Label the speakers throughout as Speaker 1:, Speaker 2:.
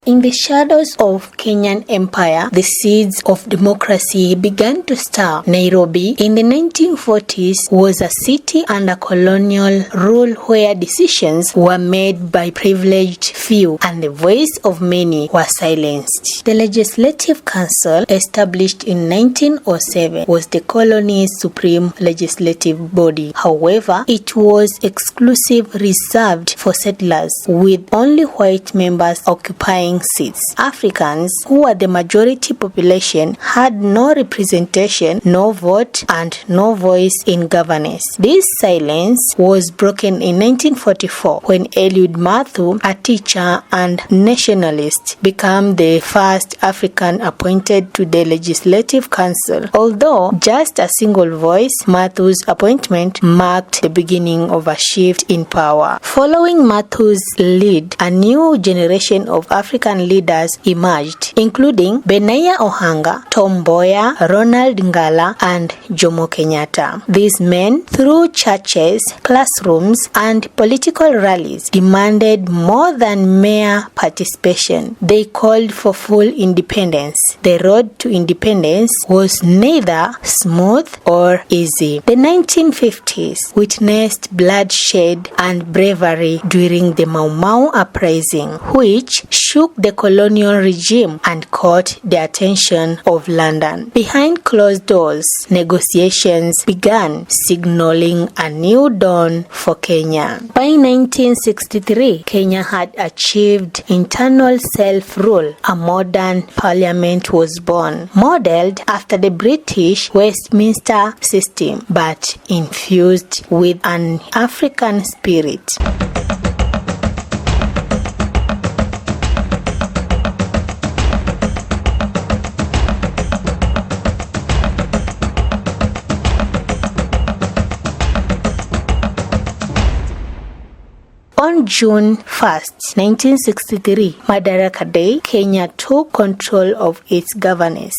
Speaker 1: In the shadows of Kenyan Empire, the seeds of democracy began to stir. Nairobi in the 1940s was a city under colonial rule where decisions were made by privileged few and the voice of many were silenced. The Legislative Council, established in 1907, was the colony's supreme legislative body. However, it was exclusive, reserved for settlers, with only white members occupying seats. Africans, who were the majority population, had no representation, no vote, and no voice in governance. This silence was broken in 1944 when Eliud Mathu, a teacher and nationalist, became the first African appointed to the Legislative Council. Although just a single voice, Mathu's appointment marked the beginning of a shift in power. Following Mathu's lead, a new generation of African leaders emerged, including Benaya Ohanga, Mboya, Ronald Ngala, and Jomo Kenyatta. These men, through churches, classrooms, and political rallies, demanded more than mere participation. They called for full independence. The road to independence was neither smooth or easy. The 1950s witnessed bloodshed and bravery during the Mau Mau uprising, which shook the colonial regime and caught the attention of London. Behind closed doors, negotiations began, signaling a new dawn for Kenya. By 1963, Kenya had achieved internal self-rule. A modern parliament was born, modeled after the British Westminster system, but infused with an African spirit. On June 1st, 1963, Madaraka Day, Kenya took control of its governance.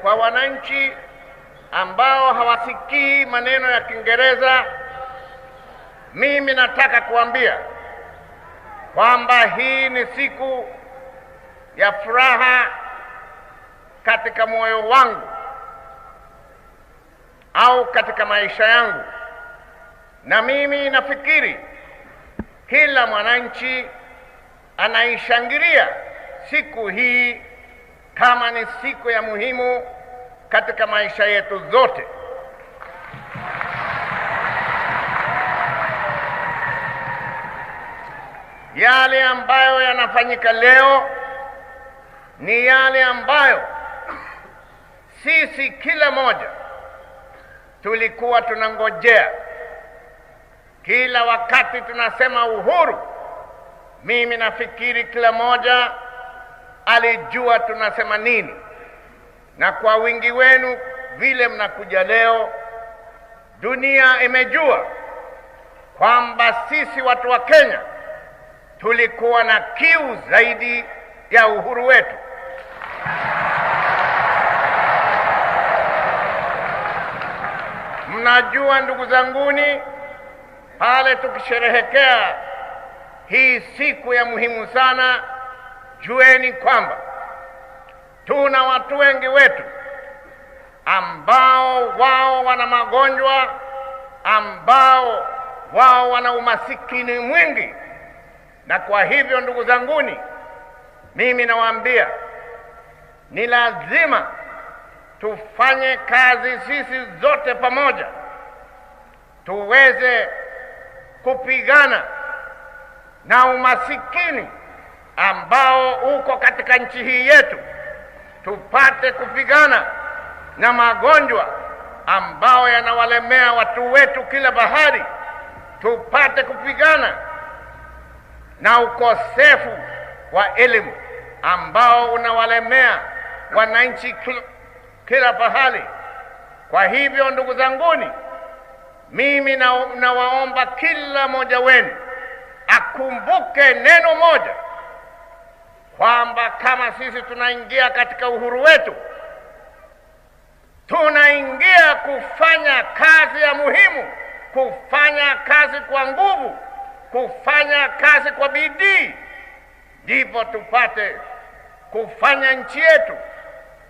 Speaker 2: Kwa wananchi ambao hawasikii maneno ya Kiingereza, mimi nataka kuambia kwamba hii ni siku ya furaha katika moyo wangu au katika maisha yangu. Na mimi nafikiri kila mwananchi anaishangilia siku hii kama ni siku ya muhimu katika maisha yetu zote. Yale ambayo yanafanyika leo ni yale ambayo sisi kila moja tulikuwa tunangojea. Kila wakati tunasema uhuru, mimi nafikiri kila moja alijua tunasema nini. Na kwa wingi wenu vile mnakuja leo, dunia imejua kwamba sisi watu wa Kenya tulikuwa na kiu zaidi ya uhuru wetu. Mnajua ndugu zanguni, pale tukisherehekea hii siku ya muhimu sana, jueni kwamba tuna watu wengi wetu ambao wao wana magonjwa, ambao wao wana umasikini mwingi. Na kwa hivyo ndugu zanguni, mimi nawaambia ni lazima tufanye kazi sisi zote pamoja, tuweze kupigana na umasikini ambao uko katika nchi hii yetu, tupate kupigana na magonjwa ambao yanawalemea watu wetu kila bahari, tupate kupigana na ukosefu wa elimu ambao unawalemea wananchi kila pahali. Kwa hivyo ndugu zanguni, mimi nawaomba kila moja wenu akumbuke neno moja kwamba kama sisi tunaingia katika uhuru wetu, tunaingia kufanya kazi ya muhimu, kufanya kazi kwa nguvu, kufanya kazi kwa bidii, ndipo tupate kufanya nchi yetu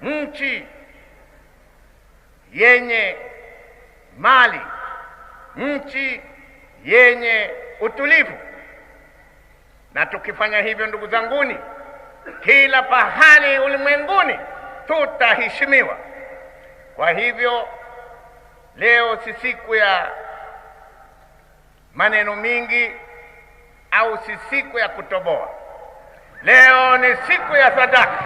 Speaker 2: nchi yenye mali, nchi yenye utulivu. Na tukifanya hivyo, ndugu zanguni, kila pahali ulimwenguni tutaheshimiwa. Kwa hivyo leo si siku ya maneno mingi au si siku ya kutoboa. Leo ni siku ya sadaka.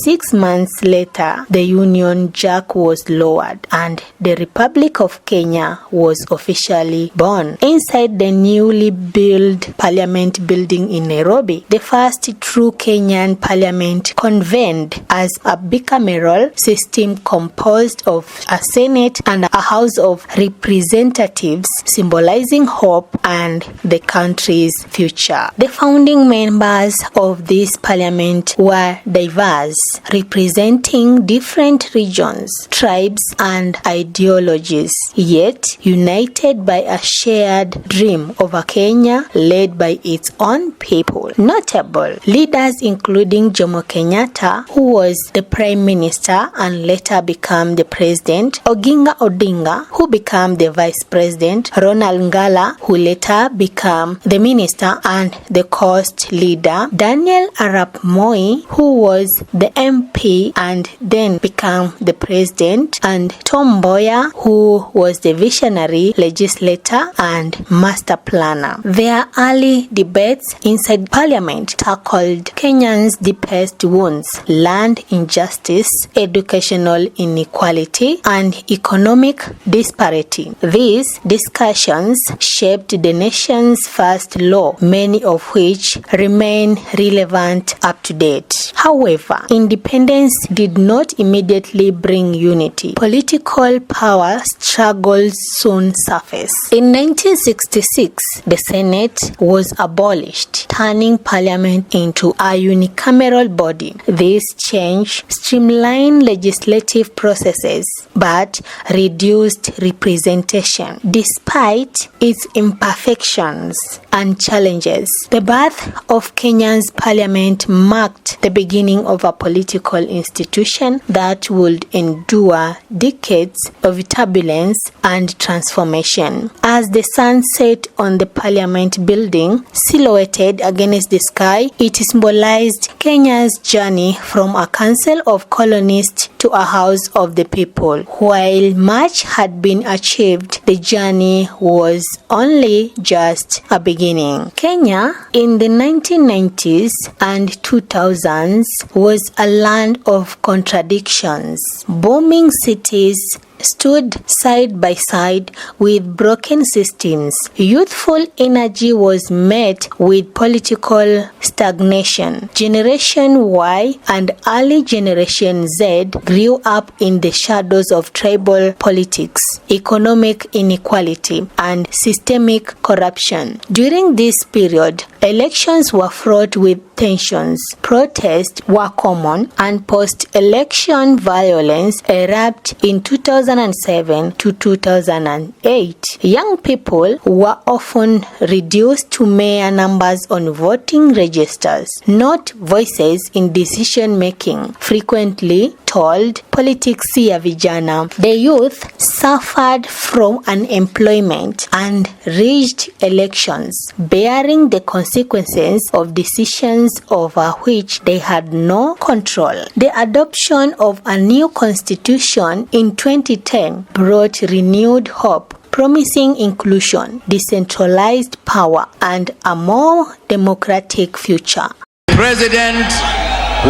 Speaker 1: 6 months later, the Union Jack was lowered and the Republic of Kenya was officially born. Inside the newly built Parliament building in Nairobi, the first true Kenyan Parliament convened as a bicameral system composed of a Senate and a House of Representatives, symbolizing hope and the country's future. The founding members of this parliament were diverse, representing different regions, tribes, and ideologies, yet united by a shared dream of a Kenya led by its own people. Notable leaders including Jomo Kenyatta, who was the Prime Minister and later became the President, Oginga Odinga, who became the Vice President, Ronald Ngala, who later became the Minister and the Coast Leader, Daniel Arap Moi, who was the MP and then became the President, and Mboya, who was the visionary legislator and master planner. Their early debates inside Parliament tackled Kenyans' deepest wounds: land injustice, educational inequality, and economic disparity. These discussions shaped the nation's first law, many of which remain relevant up to date. However, independence did not immediately bring unity. Political power struggles soon surfaced. In 1966, the Senate was abolished, turning Parliament into a unicameral body. This change streamlined legislative processes but reduced representation. Despite its imperfections and challenges, the birth of Kenya's Parliament marked the beginning of a political institution that would endure decades of turbulence and transformation. As the sun set on the Parliament building, silhouetted against the sky, it symbolized Kenya's journey from a council of colonists to a house of the people. While much had been achieved, the journey was only just a beginning. Kenya in the 1990s and 2000s was a land of contradictions. Booming cities stood side by side with broken systems. Youthful energy was met with political stagnation. Generation Y and early Generation Z grew up in the shadows of tribal politics, economic inequality, and systemic corruption. During this period, elections were fraught with tensions, protests were common, and post-election violence erupted in 2007 to 2008. Young people were often reduced to mere numbers on voting registers, not voices in decision-making. Frequently told politics ya vijana, the youth suffered from unemployment and rigged elections, bearing the consequences of decisions over which they had no control. The adoption of a new constitution in 2010 brought renewed hope, promising inclusion, decentralized power, and a more democratic future.
Speaker 3: The President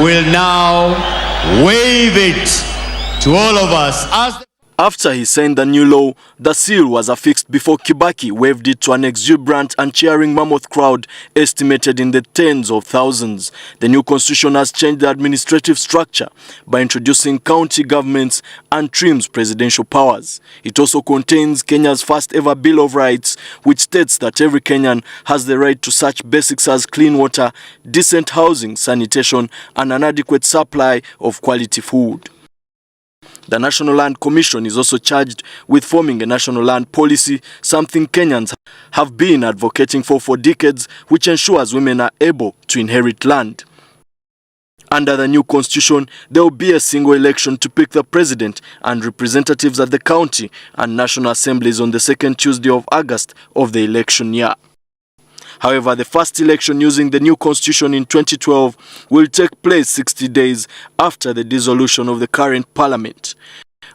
Speaker 3: will now wave it to all of us. After he signed the new law, the seal was affixed before Kibaki waved it to an exuberant and cheering mammoth crowd estimated in the tens of thousands. The new constitution has changed the administrative structure by introducing county governments and trims presidential powers. It also contains Kenya's first ever Bill of Rights, which states that every Kenyan has the right to such basics as clean water, decent housing, sanitation, and an adequate supply of quality food. The National Land Commission is also charged with forming a national land policy, something Kenyans have been advocating for decades, which ensures women are able to inherit land. Under the new constitution, there will be a single election to pick the president and representatives at the county and national assemblies on the second Tuesday of August of the election year. However, the first election using the new constitution in 2012 will take place 60 days after the dissolution of the current parliament.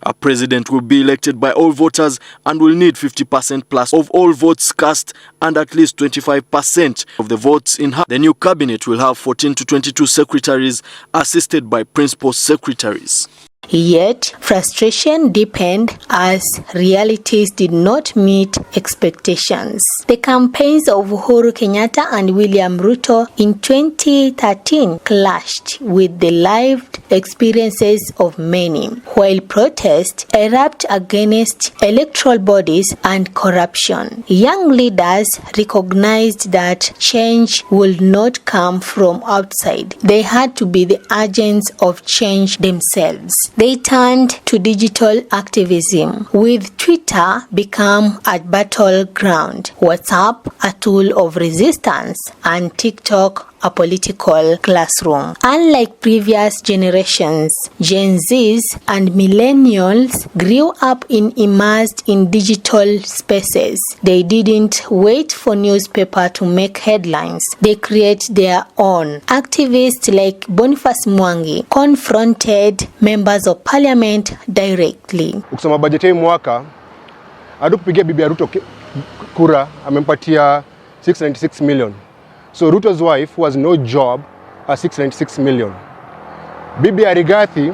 Speaker 3: A president will be elected by all voters and will need 50% plus of all votes cast and at least 25% of the votes in her. The new cabinet will have 14 to 22 secretaries assisted by principal secretaries.
Speaker 1: Yet, frustration deepened as realities did not meet expectations. The campaigns of Uhuru Kenyatta and William Ruto in 2013 clashed with the lived experiences of many, while protests erupt against electoral bodies and corruption. Young leaders recognized that change would not come from outside. They had to be the agents of change themselves. They turned to digital activism, with Twitter become a battleground, WhatsApp a tool of resistance, and TikTok a political classroom. Unlike previous generations, Gen Zs and millennials grew up immersed in digital spaces. They didn't wait for newspaper to make headlines. They create their own. Activists like Boniface Mwangi confronted members of parliament directly.
Speaker 4: Ukisoma bajeti mwaka adukupigia bibi Ruto kura amempatia 696 million. So Ruto's wife, who has no job, has 696 million. Bibi Rigathi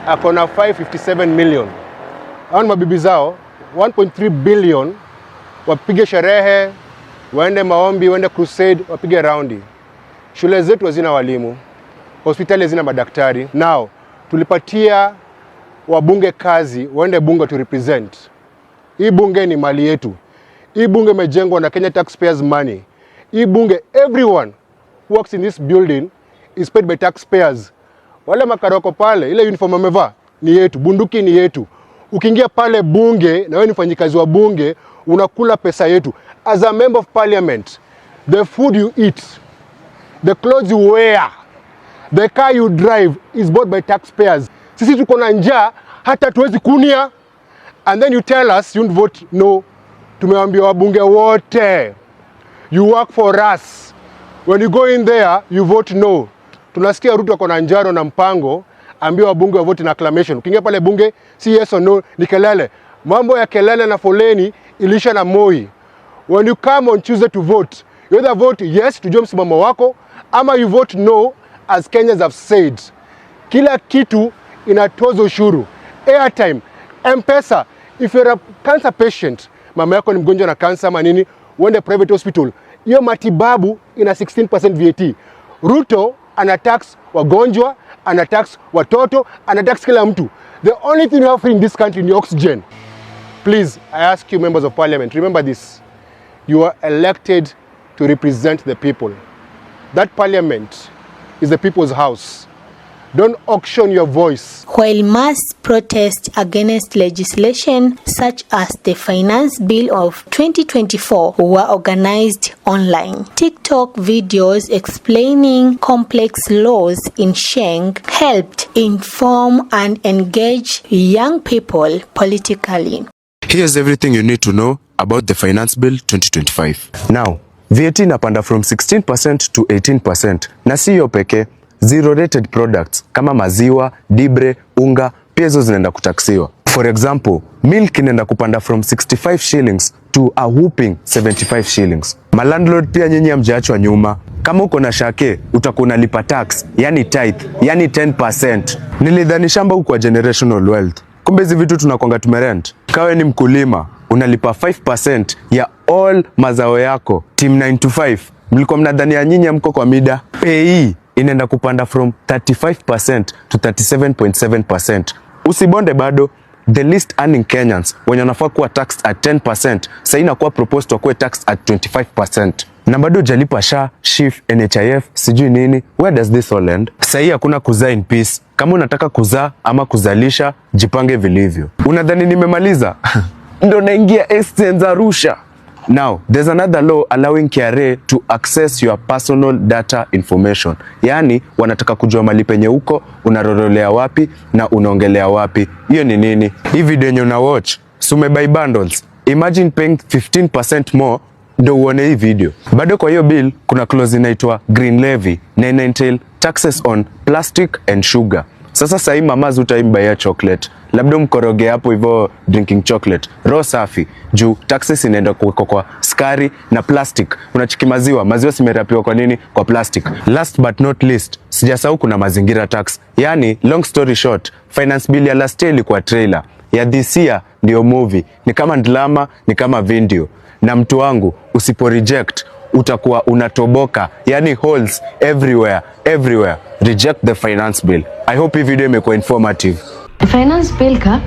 Speaker 4: akona 557 million. Hao mabibi zao 1.3 billion wapige sherehe, waende maombi, waende crusade, wapige raundi. Shule zetu hazina walimu, hospitali hazina madaktari. Now tulipatia wabunge kazi, waende bunge to represent. Hii bunge ni mali yetu. Hii bunge imejengwa na Kenya taxpayers money. Hii bunge, everyone who works in this building is paid by taxpayers. Wale makaroko pale, ile uniform amevaa ni yetu, bunduki ni yetu. Ukiingia pale bunge na wewe ni mfanyikazi wa bunge, unakula pesa yetu. As a member of parliament, the food you eat, the clothes you wear, the car you drive is bought by taxpayers. Sisi tuko na njaa hata tuwezi kunia, and then you tell us you vote no. Tumewaambia wabunge wote, you work for us. When you go in there, you vote no. Tunasikia Ruto ako na njaro na mpango, ambia wabunge wa vote na acclamation. Ukiingia pale bunge, si yes or no, ni kelele. Mambo ya kelele na foleni ilisha na Moi. When you come on Tuesday to vote, you either vote yes, tujue msimamo wako, ama you vote no, as Kenyans have said. Kila kitu inatoza ushuru. Airtime, M-Pesa. If you're a cancer patient, mama yako ni mgonjwa na cancer manini, uende private hospital, hiyo matibabu ina 16% VAT. Ruto anatax wagonjwa, anatax watoto, anatax kila mtu. The only thing you have in this country is oxygen. Please, I ask you, members of parliament, remember this. You are elected to represent the people. That parliament is the people's house. Don't auction your voice.
Speaker 1: While mass protests against legislation such as the Finance Bill of 2024 were organized online, TikTok videos explaining complex laws in Sheng helped inform and engage young people politically.
Speaker 5: Here's everything you need to know about the Finance Bill 2025. Now, VAT inapanda from 16% to 18%. Na siyo peke, zero rated products kama maziwa, dibre, unga pia hizo zinaenda kutaksiwa. For example, milk inaenda kupanda from 65 shillings to a whooping 75 shillings. Malandlord pia nyinyi hamjaachwa nyuma. Kama uko na shake, utakuwa unalipa tax, yani tithe, yani 10%. Nilidhani shamba huko generational wealth. Kumbe hizi vitu tunakwanga tumerent. Kawe ni mkulima, unalipa 5% ya all mazao yako. Team 9 to 5, mlikuwa mnadhania nyinyi mko kwa mida. Pay inaenda kupanda from 35% to 37.7%. Usibonde bado. The least earning Kenyans wenye wanafaa kuwa taxed at 10%, sasa inakuwa proposed wakuwe taxed at 25%. Na bado hujalipa SHA, SHIF, NHIF, sijui nini. Where does this all end? Sasa hii hakuna kuzaa in peace. Kama unataka kuzaa ama kuzalisha, jipange vilivyo. Unadhani nimemaliza? Ndo naingia exchange Arusha. Now, there's another law allowing KRA to access your personal data information. Yani, wanataka kujua mali penye uko, unarorolea wapi na unaongelea wapi. Hiyo ni nini? Hii video yenye una watch, sume buy bundles. Imagine paying 15% more ndo uone hii video. Bado kwa hiyo bill, kuna clause inaitwa green levy na entail taxes on plastic and sugar. Sasa sahi mama utaimba chocolate, labda mkoroge hapo hivyo drinking chocolate raw safi, juu taxes inaenda kwa skari na plastic. Unachiki maziwa simerapiwa kwa nini? Kwa plastic. Last but not least, sijasahau kuna mazingira tax. Yani long story short, finance bill ya last year ilikuwa trailer, ya this year ndio movie. Ni kama drama, ni kama video. Na mtu wangu, usipo reject utakuwa unatoboka, yani holes everywhere. Reject the finance bill. I hope hii video imekuwa informative.
Speaker 6: Finance bill ka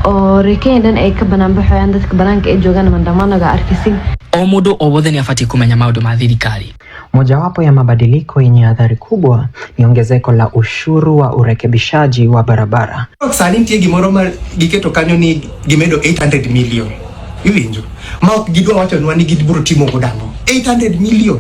Speaker 6: oo rekendan ay ka bananbaxayaan dadka banaanka ee joogan mandamanaga arkisin.
Speaker 7: Omudo obodhe ni afati kumenya maundu ma thirikari.
Speaker 8: Mojawapo ya mabadiliko yenye athari kubwa ni ongezeko la ushuru wa urekebishaji wa barabara.
Speaker 9: Salintie gimoro giketo kanyo ni gimedo 800 million. Iwinjo. Ma gidwa wacho nwani gidburo timo godamo. 800 million.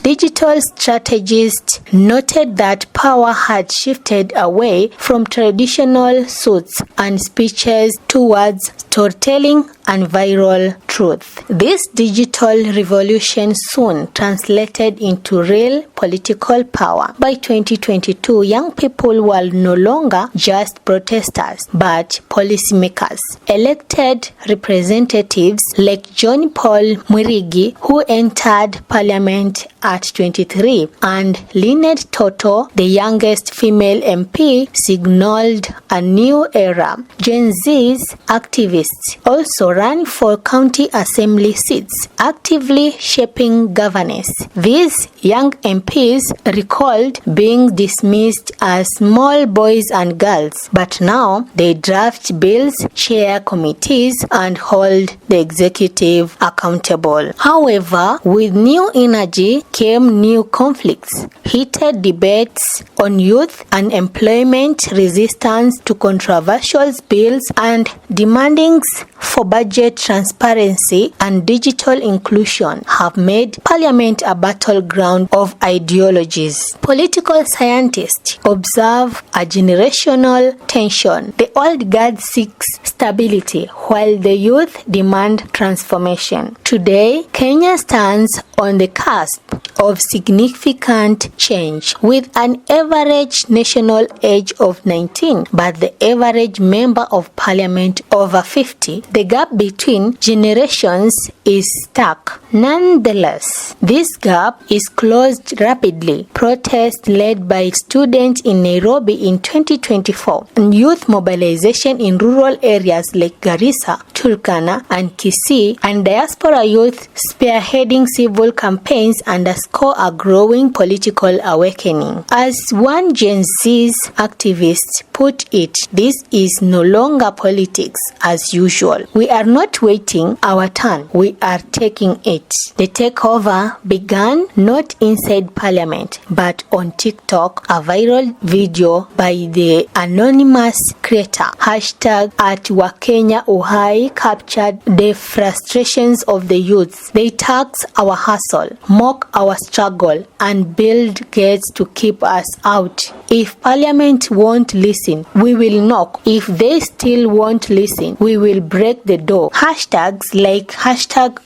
Speaker 1: Digital strategists noted that power had shifted away from traditional suits and speeches towards storytelling and viral truth. This digital revolution soon translated into real political power. By 2022, young people were no longer just protesters, but policymakers. Elected representatives like John Paul Mwirigi, who entered parliament at 23, and Linet Toto, the youngest female MP, signaled a new era. Gen Z's activists also ran for county assembly seats, actively shaping governance. These young MPs recalled being dismissed as small boys and girls, but now they draft bills, chair committees, and hold the executive accountable. However, with new energy came new conflicts, heated debates on youth unemployment, resistance to controversial bills, and demandings for budget transparency and digital inclusion have made Parliament a battleground of ideologies. Political scientists observe a generational tension. The old guard seeks stability, while the youth demand transformation. Today, Kenya stands on the cusp of significant change, with an average national age of 19, but the average member of parliament over 50. The gap between generations is stark. Nonetheless, this gap is closed rapidly. Protests led by students in Nairobi in 2024 and youth mobilization in rural areas like Garissa, Turkana, and Kisii, and diaspora youth spearheading civil campaigns underscore a growing political awakening. As one Gen Z's activist put it, this is no longer politics as usual. We are not waiting our turn, we are taking it. The takeover began not inside parliament, but on TikTok, a viral video by the anonymous creator, #@wakenya uhai, captured the frustrations of the youth. They tax our hustle, mock our struggle, and build gates to keep us out. If parliament won't listen, we will knock. If they still won't listen, we will break the door. Hashtags like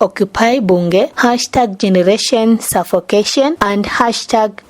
Speaker 1: #Occupy Bunge, #Generation Suffocation, and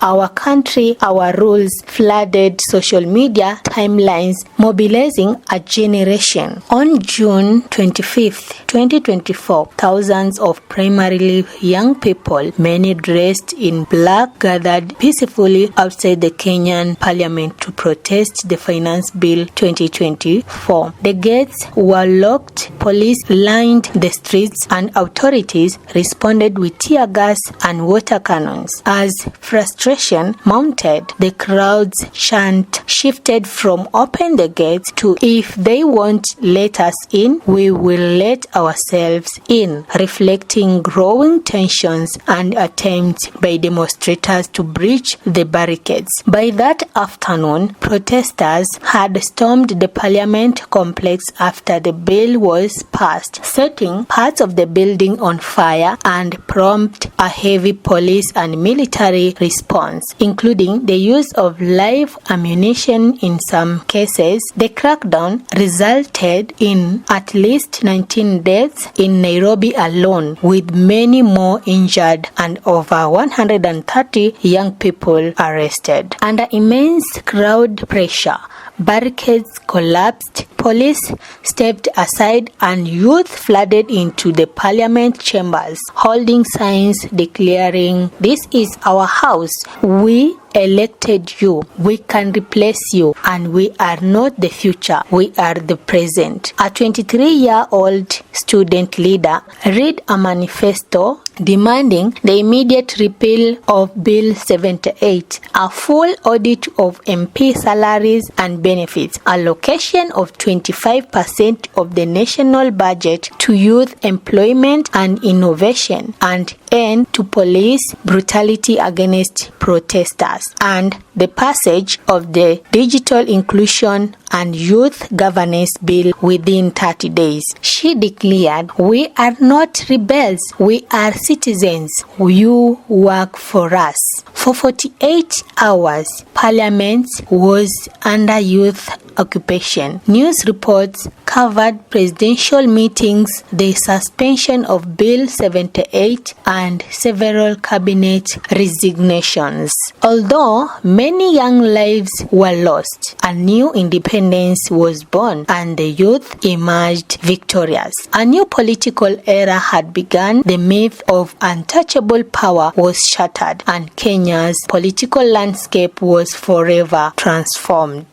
Speaker 1: #Our Country, Our Rules flooded social media timelines, mobilizing a generation. On June 25th, 2024, thousands of primarily young people, many dressed in black, gathered peacefully outside the Kenyan parliament to protest the Finance Bill 2024. The gates were locked, police lined the streets, and authorities responded with tear gas and water cannons. As frustration mounted, the crowd's chant shifted from "open the gates" to "if they won't let us in, we will let ourselves in," reflecting growing tensions and attempts by demonstrators to breach the barricades. By that afternoon, protesters had stormed the parliament complex after the bill was passed, setting parts of the building on fire and prompt a heavy police and military response, including the use of live ammunition in some cases. The crackdown resulted in at least 19 deaths in Nairobi alone, with many more injured and over 130 young people arrested. Under immense crowd pressure, barricades collapsed, police stepped aside, and youth flooded into the parliament chambers, holding signs declaring, "This is our house. We elected you. We can replace you, and we are not the future. We are the present." A 23-year-old student leader read a manifesto demanding the immediate repeal of Bill 78, a full audit of MP salaries and benefits, allocation of 25% of the national budget to youth employment and innovation, and end to police brutality against protesters, and the passage of the Digital Inclusion and Youth Governance Bill within 30 days. She declared, "We are not rebels, we are citizens. You work for us." For 48 hours, Parliament was under youth occupation. News reports covered presidential meetings, the suspension of Bill 78, and several cabinet resignations. Although many young lives were lost, a new independence was born and the youth emerged victorious. A new political era had begun. The myth of untouchable power was shattered, and Kenya's political landscape was forever transformed.